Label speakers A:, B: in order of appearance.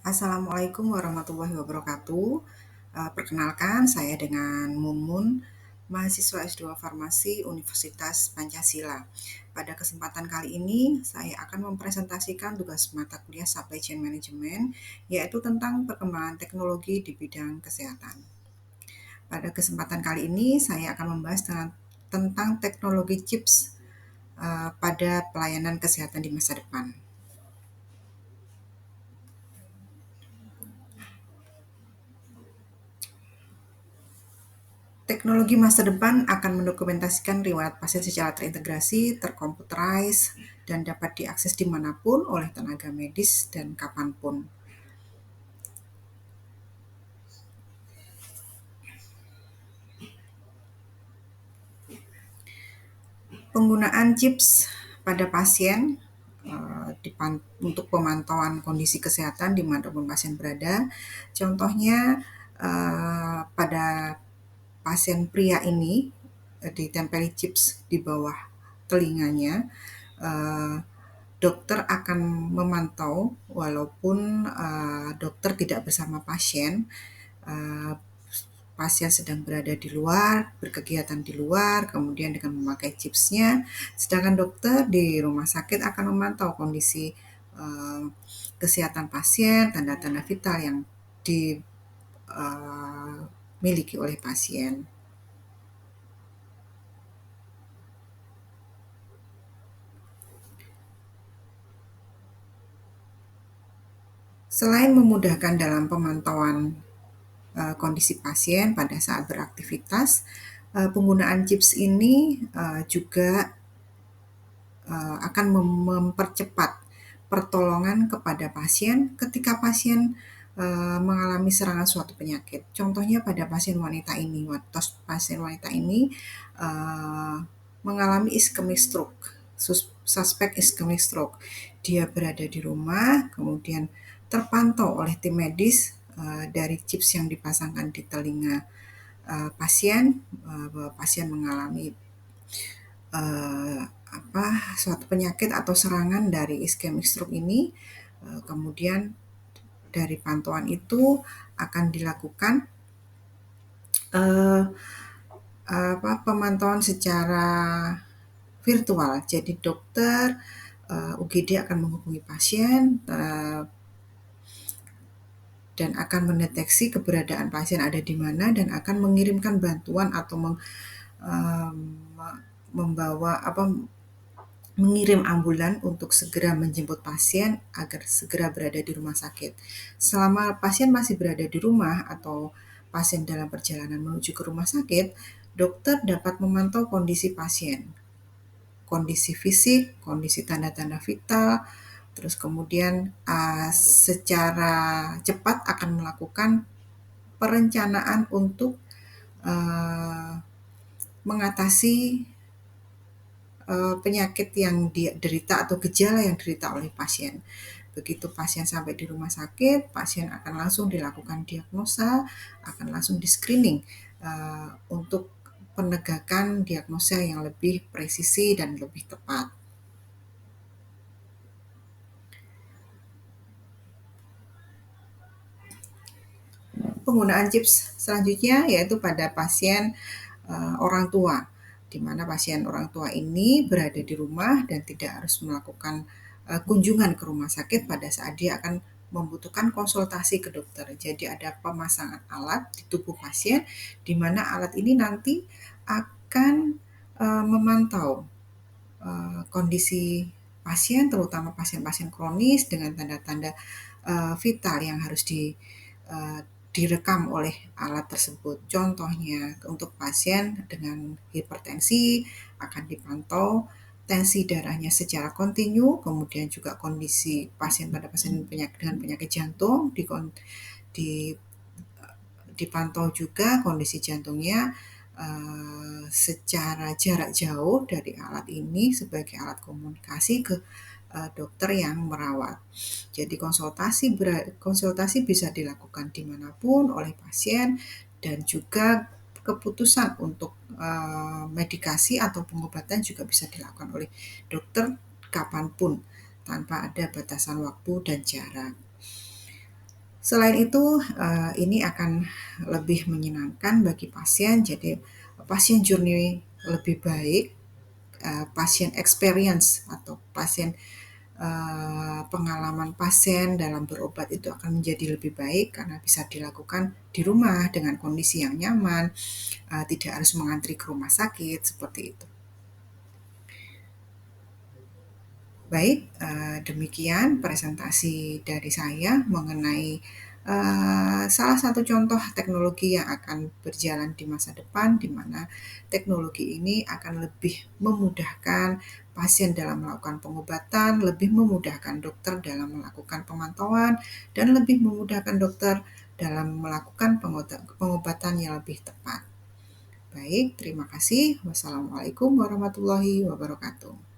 A: Assalamualaikum warahmatullahi wabarakatuh. Perkenalkan, saya dengan Mumun, mahasiswa S2 Farmasi Universitas Pancasila. Pada kesempatan kali ini, saya akan mempresentasikan tugas mata kuliah Supply Chain Management, yaitu tentang perkembangan teknologi di bidang kesehatan. Pada kesempatan kali ini, saya akan membahas tentang teknologi chips pada pelayanan kesehatan di masa depan. Teknologi masa depan akan mendokumentasikan riwayat pasien secara terintegrasi, terkomputerais, dan dapat diakses dimanapun oleh tenaga medis dan kapanpun. Penggunaan chips pada pasien untuk pemantauan kondisi kesehatan dimanapun pasien berada. Contohnya pada pasien pria ini ditempeli chips di bawah telinganya. eh, Dokter akan memantau walaupun dokter tidak bersama pasien, eh, pasien sedang berada di luar, berkegiatan di luar, kemudian dengan memakai chipsnya, sedangkan dokter di rumah sakit akan memantau kondisi eh, kesehatan pasien, tanda-tanda vital yang dimiliki oleh pasien. Selain memudahkan dalam pemantauan kondisi pasien pada saat beraktivitas, penggunaan chips ini juga akan mempercepat pertolongan kepada pasien ketika pasien mengalami serangan suatu penyakit. Contohnya pada pasien wanita ini, pasien wanita ini uh, mengalami ischemic stroke, suspek ischemic stroke. Dia berada di rumah, kemudian terpantau oleh tim medis dari chips yang dipasangkan di telinga pasien, bahwa pasien mengalami uh, suatu penyakit atau serangan dari ischemic stroke ini. Kemudian dari pantauan itu akan dilakukan uh, pemantauan secara virtual. Jadi dokter UGD akan menghubungi pasien dan akan mendeteksi keberadaan pasien ada di mana dan akan mengirimkan bantuan atau membawa mengirim ambulan untuk segera menjemput pasien agar segera berada di rumah sakit. Selama pasien masih berada di rumah atau pasien dalam perjalanan menuju ke rumah sakit, dokter dapat memantau kondisi pasien, kondisi fisik, kondisi tanda-tanda vital, terus kemudian secara cepat akan melakukan perencanaan untuk uh, mengatasi penyakit yang dia derita atau gejala yang derita oleh pasien. Begitu pasien sampai di rumah sakit, pasien akan langsung dilakukan diagnosa, akan langsung di-screening untuk penegakan diagnosa yang lebih presisi dan lebih tepat. Penggunaan chips selanjutnya yaitu pada pasien orang tua, di mana pasien orang tua ini berada di rumah dan tidak harus melakukan kunjungan ke rumah sakit pada saat dia akan membutuhkan konsultasi ke dokter. Jadi ada pemasangan alat di tubuh pasien, di mana alat ini nanti akan memantau kondisi pasien, terutama pasien-pasien kronis dengan tanda-tanda vital yang harus uh, direkam oleh alat tersebut. Contohnya untuk pasien dengan hipertensi akan dipantau tensi darahnya secara kontinu, kemudian juga kondisi pasien pada pasien dengan penyakit jantung di dipantau juga kondisi jantungnya secara jarak jauh dari alat ini sebagai alat komunikasi ke dokter yang merawat. Jadi konsultasi bisa dilakukan dimanapun oleh pasien dan juga keputusan untuk medikasi atau pengobatan juga bisa dilakukan oleh dokter kapanpun tanpa ada batasan waktu dan jarak. Selain itu, ini akan lebih menyenangkan bagi pasien, jadi pasien journey lebih baik, pasien experience atau pengalaman pasien dalam berobat itu akan menjadi lebih baik karena bisa dilakukan di rumah dengan kondisi yang nyaman, tidak harus mengantri ke rumah sakit, seperti itu. Baik, demikian presentasi dari saya mengenai salah satu contoh teknologi yang akan berjalan di masa depan, di mana teknologi ini akan lebih memudahkan pasien dalam melakukan pengobatan, lebih memudahkan dokter dalam melakukan pemantauan, dan lebih memudahkan dokter dalam melakukan pengobatan yang lebih tepat. Baik, terima kasih. Wassalamualaikum warahmatullahi wabarakatuh.